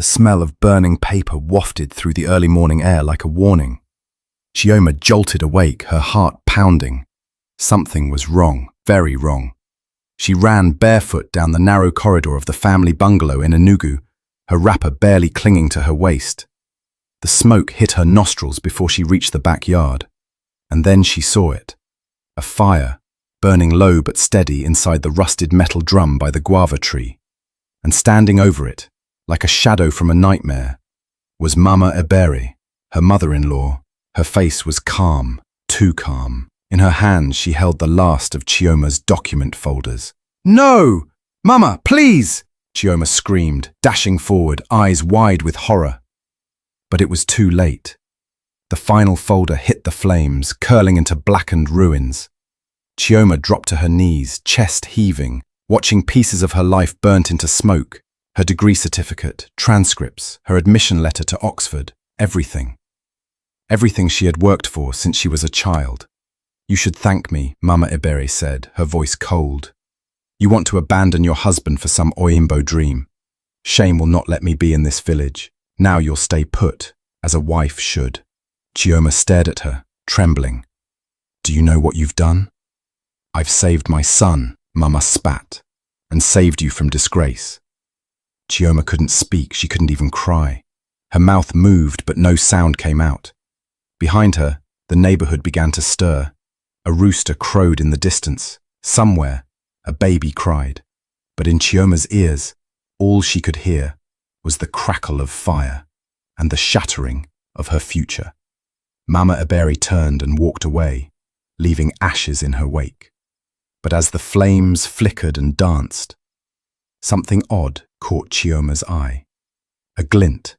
The smell of burning paper wafted through the early morning air like a warning. Chioma jolted awake, her heart pounding. Something was wrong, very wrong. She ran barefoot down the narrow corridor of the family bungalow in Enugu, her wrapper barely clinging to her waist. The smoke hit her nostrils before she reached the backyard. And then she saw it. A fire, burning low but steady inside the rusted metal drum by the guava tree. And standing over it, like a shadow from a nightmare, was Mama Ebere, her mother-in-law. Her face was calm, too calm. In her hands she held the last of Chioma's document folders. "No! Mama, please!" Chioma screamed, dashing forward, eyes wide with horror. But it was too late. The final folder hit the flames, curling into blackened ruins. Chioma dropped to her knees, chest heaving, watching pieces of her life burnt into smoke. Her degree certificate, transcripts, her admission letter to Oxford, everything. Everything she had worked for since she was a child. "You should thank me," Mama Ebere said, her voice cold. "You want to abandon your husband for some Oyimbo dream. Shame will not let me be in this village. Now you'll stay put, as a wife should." Chioma stared at her, trembling. "Do you know what you've done?" "I've saved my son," Mama spat, "and saved you from disgrace." Chioma couldn't speak, she couldn't even cry. Her mouth moved, but no sound came out. Behind her, the neighborhood began to stir. A rooster crowed in the distance. Somewhere, a baby cried. But in Chioma's ears, all she could hear was the crackle of fire and the shattering of her future. Mama Ebere turned and walked away, leaving ashes in her wake. But as the flames flickered and danced, something odd caught Chioma's eye. A glint,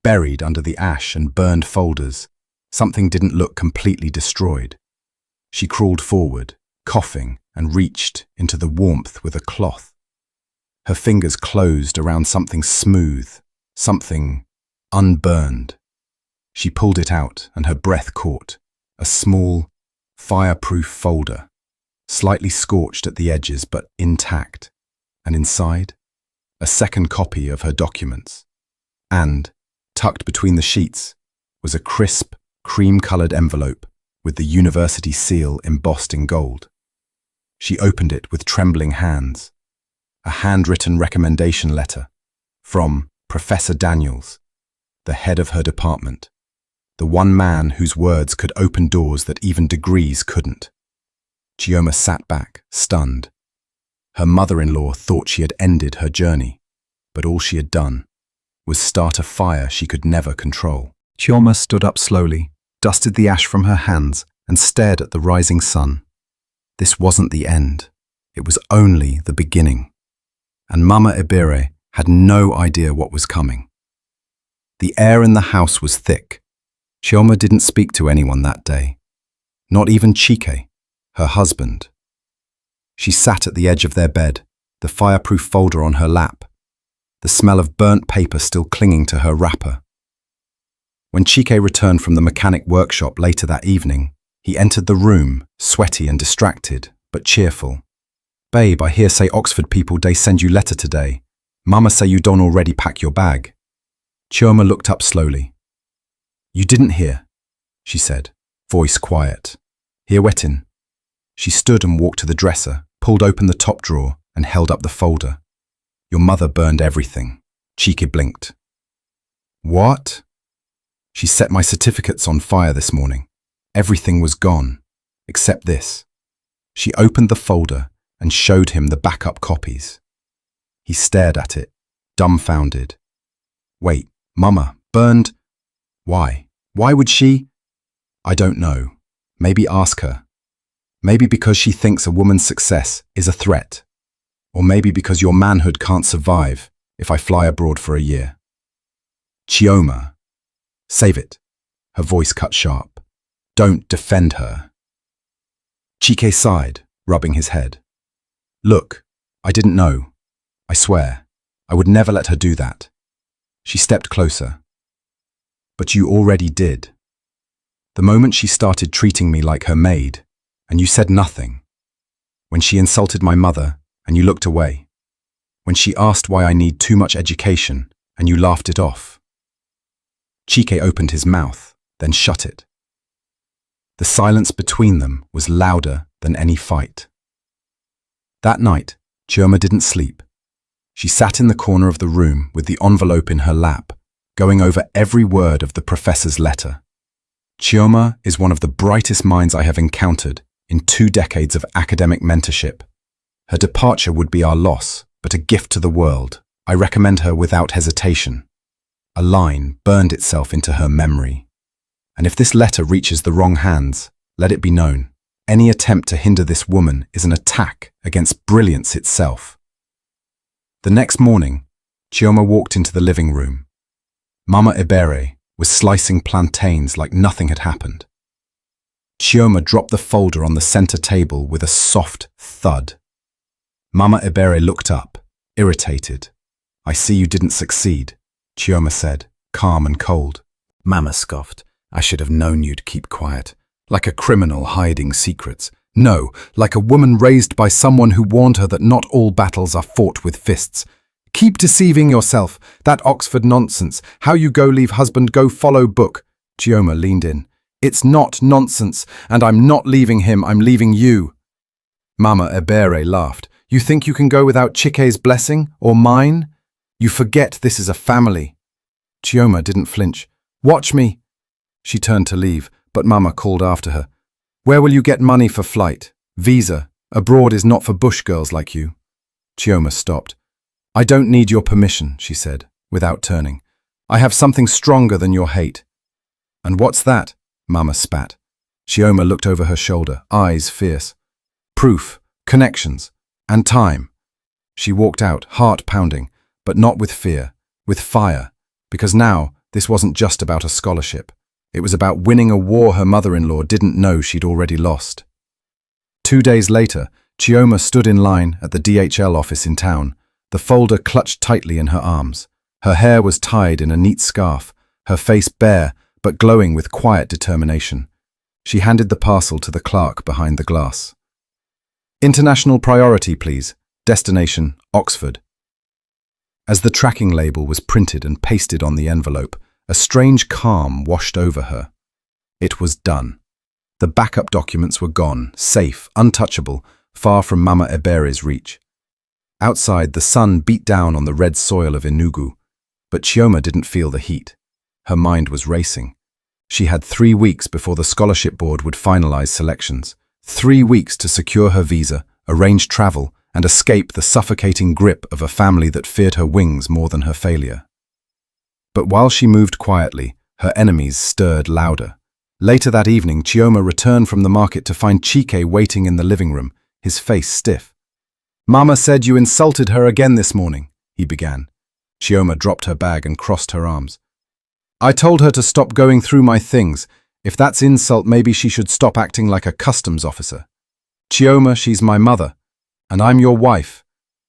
buried under the ash and burned folders. Something didn't look completely destroyed. She crawled forward, coughing, and reached into the warmth with a cloth. Her fingers closed around something smooth, something unburned. She pulled it out and her breath caught. A small, fireproof folder, slightly scorched at the edges but intact. And inside, a second copy of her documents. And, tucked between the sheets, was a crisp, cream-colored envelope with the university seal embossed in gold. She opened it with trembling hands. A handwritten recommendation letter from Professor Daniels, the head of her department, the one man whose words could open doors that even degrees couldn't. Chioma sat back, stunned. Her mother-in-law thought she had ended her journey, but all she had done was start a fire she could never control. Chioma stood up slowly, dusted the ash from her hands, and stared at the rising sun. This wasn't the end. It was only the beginning. And Mama Ebere had no idea what was coming. The air in the house was thick. Chioma didn't speak to anyone that day. Not even Chike, her husband. She sat at the edge of their bed, the fireproof folder on her lap, the smell of burnt paper still clinging to her wrapper. When Chike returned from the mechanic workshop later that evening, he entered the room, sweaty and distracted, but cheerful. "Babe, I hear say Oxford people they send you letter today. Mama say you don't already pack your bag." Chioma looked up slowly. "You didn't hear," she said, voice quiet. "Hear wetin?" She stood and walked to the dresser, pulled open the top drawer, and held up the folder. "Your mother burned everything." Chike blinked. "What?" "She set my certificates on fire this morning. Everything was gone, except this." She opened the folder and showed him the backup copies. He stared at it, dumbfounded. "Wait, Mama, burned? Why? Why would she?" "I don't know. Maybe ask her. Maybe because she thinks a woman's success is a threat. Or maybe because your manhood can't survive if I fly abroad for a year." "Chioma, save it." Her voice cut sharp. "Don't defend her." Chike sighed, rubbing his head. "Look, I didn't know. I swear, I would never let her do that." She stepped closer. "But you already did. The moment she started treating me like her maid, and you said nothing. When she insulted my mother, and you looked away. When she asked why I need too much education, and you laughed it off. Chike opened his mouth, then shut it. The silence between them was louder than any fight. That night, Chioma didn't sleep. She sat in the corner of the room with the envelope in her lap, going over every word of the professor's letter. Chioma is one of the brightest minds I have encountered in 2 decades of academic mentorship. Her departure would be our loss, but a gift to the world. I recommend her without hesitation. A line burned itself into her memory. And if this letter reaches the wrong hands, let it be known, any attempt to hinder this woman is an attack against brilliance itself. The next morning, Chioma walked into the living room. Mama Ebere was slicing plantains like nothing had happened. Chioma dropped the folder on the center table with a soft thud. Mama Ebere looked up, irritated. "I see you didn't succeed," Chioma said, calm and cold. Mama scoffed. "I should have known you'd keep quiet. Like a criminal hiding secrets. No, like a woman raised by someone who warned her that not all battles are fought with fists. Keep deceiving yourself. That Oxford nonsense. How you go leave husband, go follow book." Chioma leaned in. "It's not nonsense, and I'm not leaving him, I'm leaving you." Mama Ebere laughed. "You think you can go without Chike's blessing, or mine? You forget this is a family." Chioma didn't flinch. "Watch me." She turned to leave, but Mama called after her. "Where will you get money for flight? Visa. Abroad is not for bush girls like you." Chioma stopped. "I don't need your permission," she said, without turning. "I have something stronger than your hate." "And what's that?" Mama spat. Chioma looked over her shoulder, eyes fierce. "Proof, connections, and time." She walked out, heart pounding, but not with fear, with fire, because now this wasn't just about a scholarship. It was about winning a war her mother-in-law didn't know she'd already lost. 2 days later, Chioma stood in line at the DHL office in town, the folder clutched tightly in her arms. Her hair was tied in a neat scarf, her face bare but glowing with quiet determination. She handed the parcel to the clerk behind the glass. "International priority, please. Destination, Oxford." As the tracking label was printed and pasted on the envelope, a strange calm washed over her. It was done. The backup documents were gone, safe, untouchable, far from Mama Ebere's reach. Outside, the sun beat down on the red soil of Enugu, but Chioma didn't feel the heat. Her mind was racing. She had 3 weeks before the scholarship board would finalize selections. 3 weeks to secure her visa, arrange travel, and escape the suffocating grip of a family that feared her wings more than her failure. But while she moved quietly, her enemies stirred louder. Later that evening, Chioma returned from the market to find Chike waiting in the living room, his face stiff. "Mama said you insulted her again this morning," he began. Chioma dropped her bag and crossed her arms. "I told her to stop going through my things. If that's insult, maybe she should stop acting like a customs officer. Chioma, she's my mother, and I'm your wife."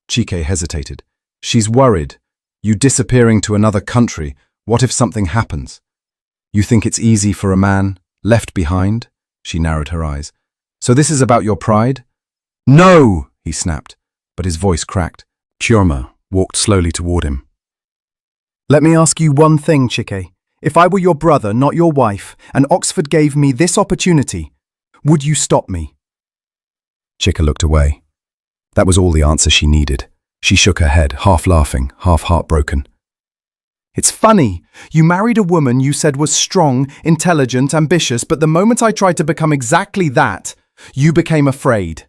Chike hesitated. "She's worried. You disappearing to another country, what if something happens? You think it's easy for a man, left behind?" She narrowed her eyes. "So this is about your pride?" "No!" he snapped, but his voice cracked. Chioma walked slowly toward him. "Let me ask you one thing, Chike. If I were your brother, not your wife, and Oxford gave me this opportunity, would you stop me?" Chike looked away. That was all the answer she needed. She shook her head, half laughing, half heartbroken. "It's funny. You married a woman you said was strong, intelligent, ambitious, but the moment I tried to become exactly that, you became afraid."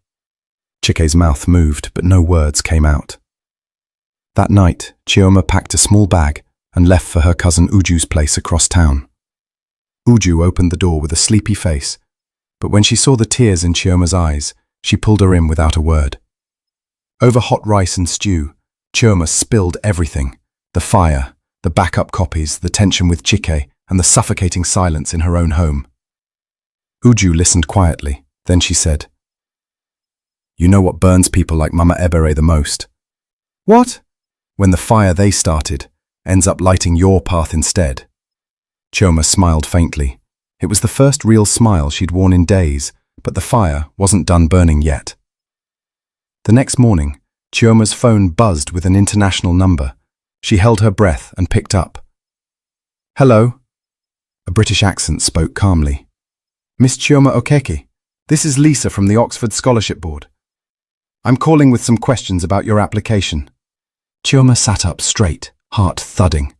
Chike's mouth moved, but no words came out. That night, Chioma packed a small bag and left for her cousin Uju's place across town. Uju opened the door with a sleepy face, but when she saw the tears in Chioma's eyes, she pulled her in without a word. Over hot rice and stew, Chioma spilled everything: the fire, the backup copies, the tension with Chike, and the suffocating silence in her own home. Uju listened quietly, then she said, "You know what burns people like Mama Ebere the most?" "What?" "When the fire they started ends up lighting your path instead." Chioma smiled faintly. It was the first real smile she'd worn in days, but the fire wasn't done burning yet. The next morning, Chioma's phone buzzed with an international number. She held her breath and picked up. "Hello." A British accent spoke calmly. "Miss Chioma Okeke, this is Lisa from the Oxford Scholarship Board. I'm calling with some questions about your application." Chioma sat up straight, heart thudding.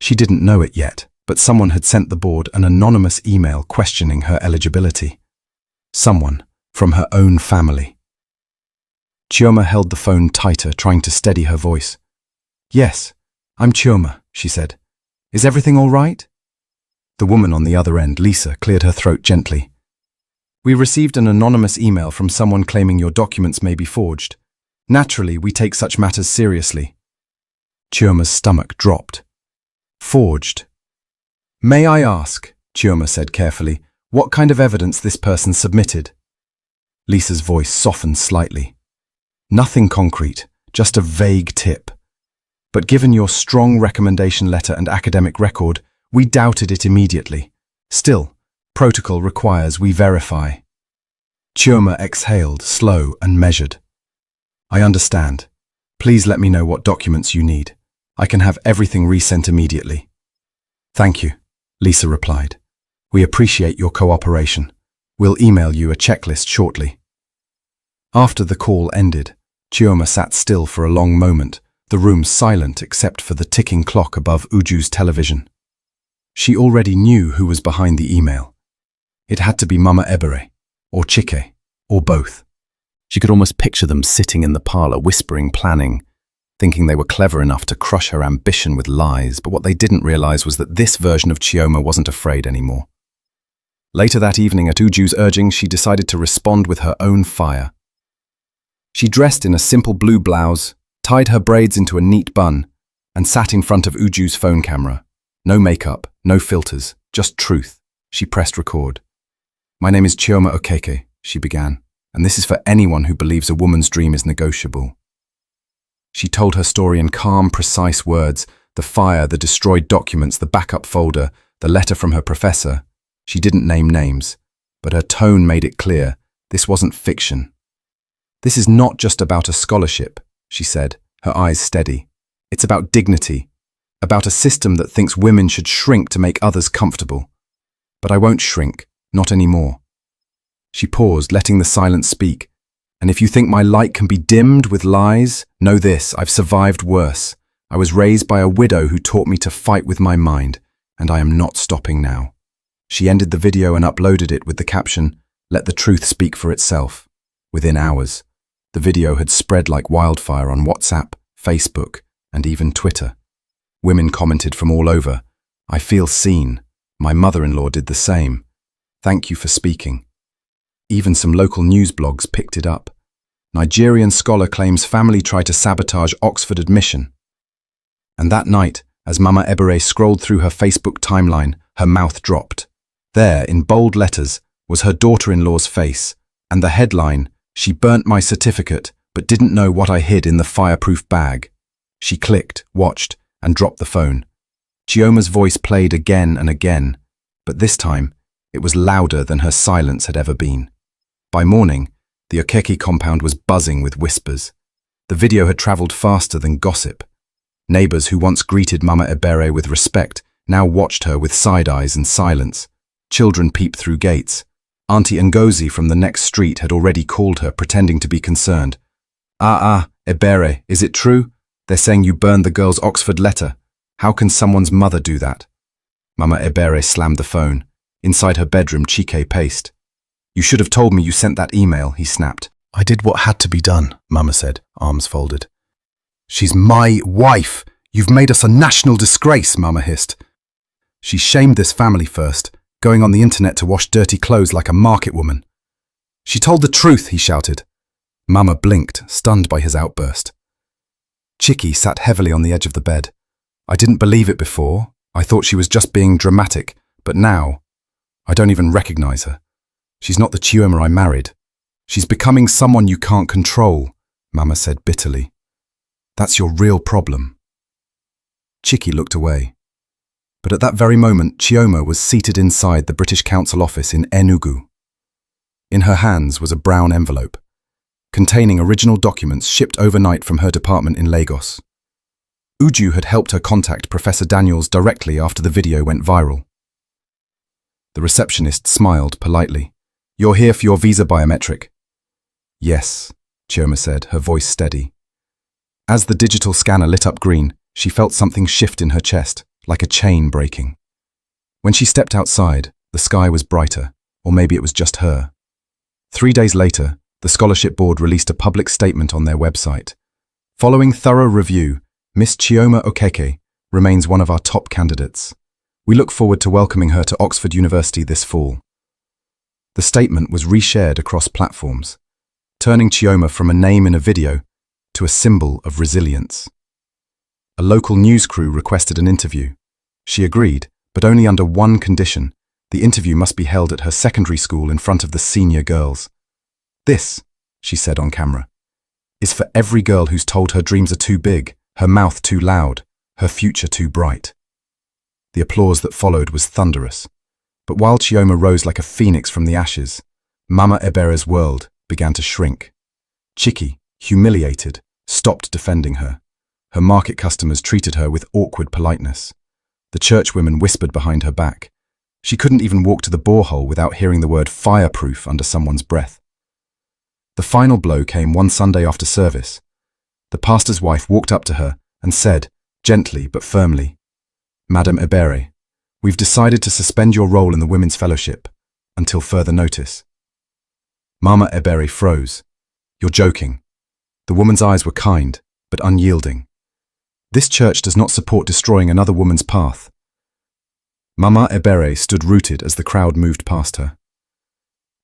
She didn't know it yet, but someone had sent the board an anonymous email questioning her eligibility. Someone from her own family. Chioma held the phone tighter, trying to steady her voice. "Yes, I'm Chioma," she said. "Is everything all right?" The woman on the other end, Lisa, cleared her throat gently. "We received an anonymous email from someone claiming your documents may be forged. Naturally, we take such matters seriously." Chioma's stomach dropped. "Forged? May I ask," Chioma said carefully, "what kind of evidence this person submitted?" Lisa's voice softened slightly. "Nothing concrete, just a vague tip. But given your strong recommendation letter and academic record, we doubted it immediately. Still, protocol requires we verify." Chioma exhaled, slow and measured. "I understand. Please let me know what documents you need. I can have everything resent immediately." "Thank you," Lisa replied. "We appreciate your cooperation. We'll email you a checklist shortly." After the call ended, Chioma sat still for a long moment, the room silent except for the ticking clock above Uju's television. She already knew who was behind the email. It had to be Mama Ebere, or Chike, or both. She could almost picture them sitting in the parlor, whispering, planning, thinking they were clever enough to crush her ambition with lies, but what they didn't realize was that this version of Chioma wasn't afraid anymore. Later that evening, at Uju's urging, she decided to respond with her own fire. She dressed in a simple blue blouse, tied her braids into a neat bun, and sat in front of Uju's phone camera. No makeup, no filters, just truth. She pressed record. "My name is Chioma Okeke," she began, "and this is for anyone who believes a woman's dream is negotiable." She told her story in calm, precise words, the fire, the destroyed documents, the backup folder, the letter from her professor. She didn't name names, but her tone made it clear this wasn't fiction. "This is not just about a scholarship," she said, her eyes steady. "It's about dignity, about a system that thinks women should shrink to make others comfortable. But I won't shrink, not anymore." She paused, letting the silence speak. "And if you think my light can be dimmed with lies, know this, I've survived worse. I was raised by a widow who taught me to fight with my mind, and I am not stopping now." She ended the video and uploaded it with the caption, "Let the truth speak for itself." Within hours, the video had spread like wildfire on WhatsApp, Facebook, and even Twitter. Women commented from all over, "I feel seen. My mother-in-law did the same. Thank you for speaking." Even some local news blogs picked it up. "Nigerian scholar claims family tried to sabotage Oxford admission." And that night, as Mama Ebere scrolled through her Facebook timeline, her mouth dropped. There, in bold letters, was her daughter-in-law's face, and the headline, "She burnt my certificate, but didn't know what I hid in the fireproof bag." She clicked, watched, and dropped the phone. Chioma's voice played again and again, but this time, it was louder than her silence had ever been. By morning, the Okeke compound was buzzing with whispers. The video had traveled faster than gossip. Neighbors who once greeted Mama Ebere with respect now watched her with side eyes and silence. Children peeped through gates. Auntie Ngozi from the next street had already called her, pretending to be concerned. Ebere, is it true? They're saying you burned the girl's Oxford letter. How can someone's mother do that?" Mama Ebere slammed the phone. Inside her bedroom, Chike paced. "You should have told me you sent that email," he snapped. "I did what had to be done," Mama said, arms folded. "She's my wife. You've made us a national disgrace," Mama hissed. "She shamed this family first, going on the internet to wash dirty clothes like a market woman." "She told the truth," he shouted. Mama blinked, stunned by his outburst. Chiki sat heavily on the edge of the bed. "I didn't believe it before. I thought she was just being dramatic, but now, I don't even recognize her. She's not the Chioma I married. She's becoming someone you can't control," Mama said bitterly. "That's your real problem." Chiki looked away. But at that very moment, Chioma was seated inside the British Council office in Enugu. In her hands was a brown envelope, containing original documents shipped overnight from her department in Lagos. Uju had helped her contact Professor Daniels directly after the video went viral. The receptionist smiled politely. "You're here for your visa biometric." "Yes," Chioma said, her voice steady. As the digital scanner lit up green, she felt something shift in her chest, like a chain breaking. When she stepped outside, the sky was brighter, or maybe it was just her. 3 days later, the scholarship board released a public statement on their website. Following thorough review, Miss Chioma Okeke remains one of our top candidates. We look forward to welcoming her to Oxford University this fall. The statement was reshared across platforms, turning Chioma from a name in a video to a symbol of resilience. A local news crew requested an interview. She agreed, but only under one condition. The interview must be held at her secondary school in front of the senior girls. "This," she said on camera, "is for every girl who's told her dreams are too big, her mouth too loud, her future too bright." The applause that followed was thunderous. But while Chioma rose like a phoenix from the ashes, Mama Ebere's world began to shrink. Chiki, humiliated, stopped defending her. Her market customers treated her with awkward politeness. The churchwomen whispered behind her back. She couldn't even walk to the borehole without hearing the word fireproof under someone's breath. The final blow came one Sunday after service. The pastor's wife walked up to her and said, gently but firmly, "Madam Ebere, we've decided to suspend your role in the Women's Fellowship until further notice." Mama Ebere froze. "You're joking." The woman's eyes were kind, but unyielding. "This church does not support destroying another woman's path." Mama Ebere stood rooted as the crowd moved past her.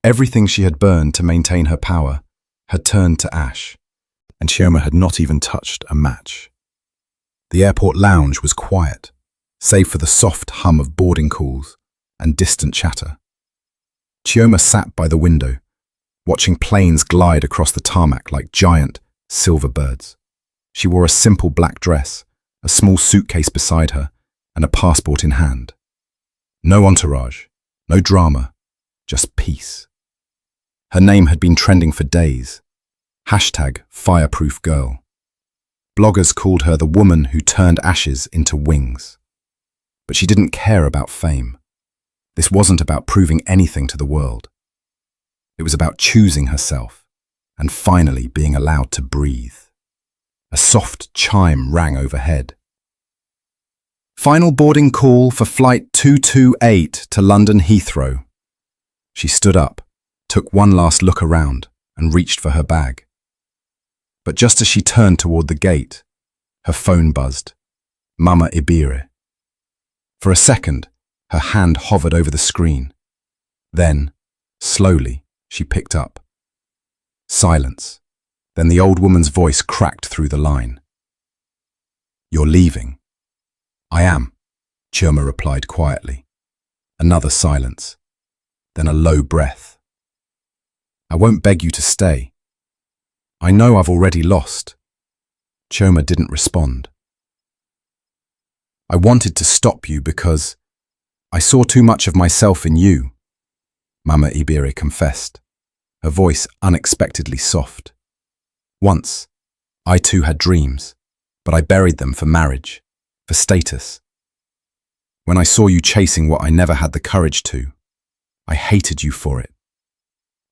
Everything she had burned to maintain her power had turned to ash, and Chioma had not even touched a match. The airport lounge was quiet, save for the soft hum of boarding calls and distant chatter. Chioma sat by the window, watching planes glide across the tarmac like giant silver birds. She wore a simple black dress, a small suitcase beside her, and a passport in hand. No entourage, no drama, just peace. Her name had been trending for days. #Fireproof Girl. Bloggers called her the woman who turned ashes into wings. But she didn't care about fame. This wasn't about proving anything to the world. It was about choosing herself and finally being allowed to breathe. A soft chime rang overhead. "Final boarding call for flight 228 to London Heathrow." She stood up, took one last look around, and reached for her bag. But just as she turned toward the gate, her phone buzzed. Mama Ibire. For a second, her hand hovered over the screen. Then, slowly, she picked up. Silence. Then the old woman's voice cracked through the line. "You're leaving." "I am," Chioma replied quietly. Another silence. Then a low breath. "I won't beg you to stay. I know I've already lost." Chioma didn't respond. "I wanted to stop you because I saw too much of myself in you," Mama Ibire confessed, her voice unexpectedly soft. "Once, I too had dreams, but I buried them for marriage, for status. When I saw you chasing what I never had the courage to, I hated you for it."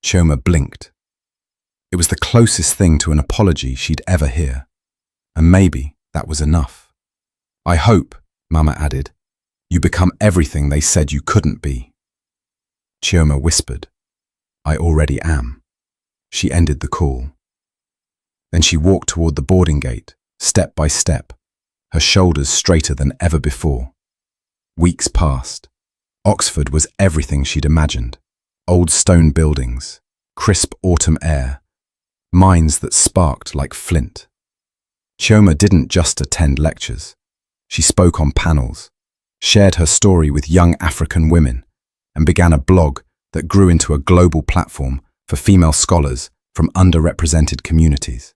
Chioma blinked. It was the closest thing to an apology she'd ever hear, and maybe that was enough. "I hope," Mama added, "you become everything they said you couldn't be." Chioma whispered, "I already am." She ended the call. Then she walked toward the boarding gate, step by step, her shoulders straighter than ever before. Weeks passed. Oxford was everything she'd imagined. Old stone buildings, crisp autumn air, minds that sparked like flint. Chioma didn't just attend lectures. She spoke on panels, shared her story with young African women, and began a blog that grew into a global platform for female scholars from underrepresented communities.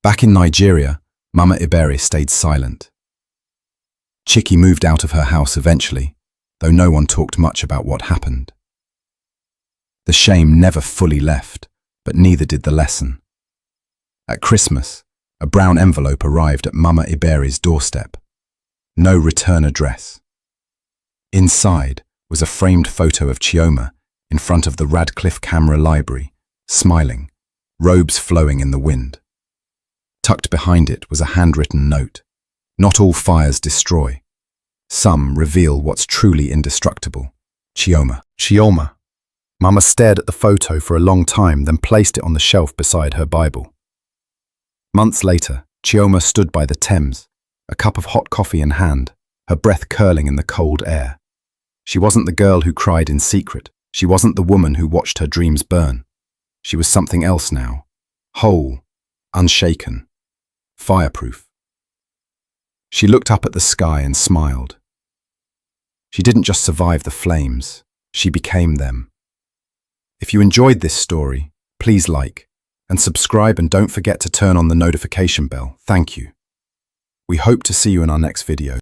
Back in Nigeria, Mama Ibere stayed silent. Chiki moved out of her house eventually, though no one talked much about what happened. The shame never fully left, but neither did the lesson. At Christmas, A brown envelope arrived at Mama Iberi's doorstep. No return address. Inside was a framed photo of Chioma in front of the Radcliffe Camera Library, smiling, robes flowing in the wind. Tucked behind it was a handwritten note. Not all fires destroy. Some reveal what's truly indestructible. Chioma. Chioma. Mama stared at the photo for a long time, then placed it on the shelf beside her Bible. Months later, Chioma stood by the Thames, a cup of hot coffee in hand, her breath curling in the cold air. She wasn't the girl who cried in secret. She wasn't the woman who watched her dreams burn. She was something else now. Whole, unshaken, fireproof. She looked up at the sky and smiled. She didn't just survive the flames, she became them. If you enjoyed this story, please like and subscribe, and don't forget to turn on the notification bell. Thank you. We hope to see you in our next video.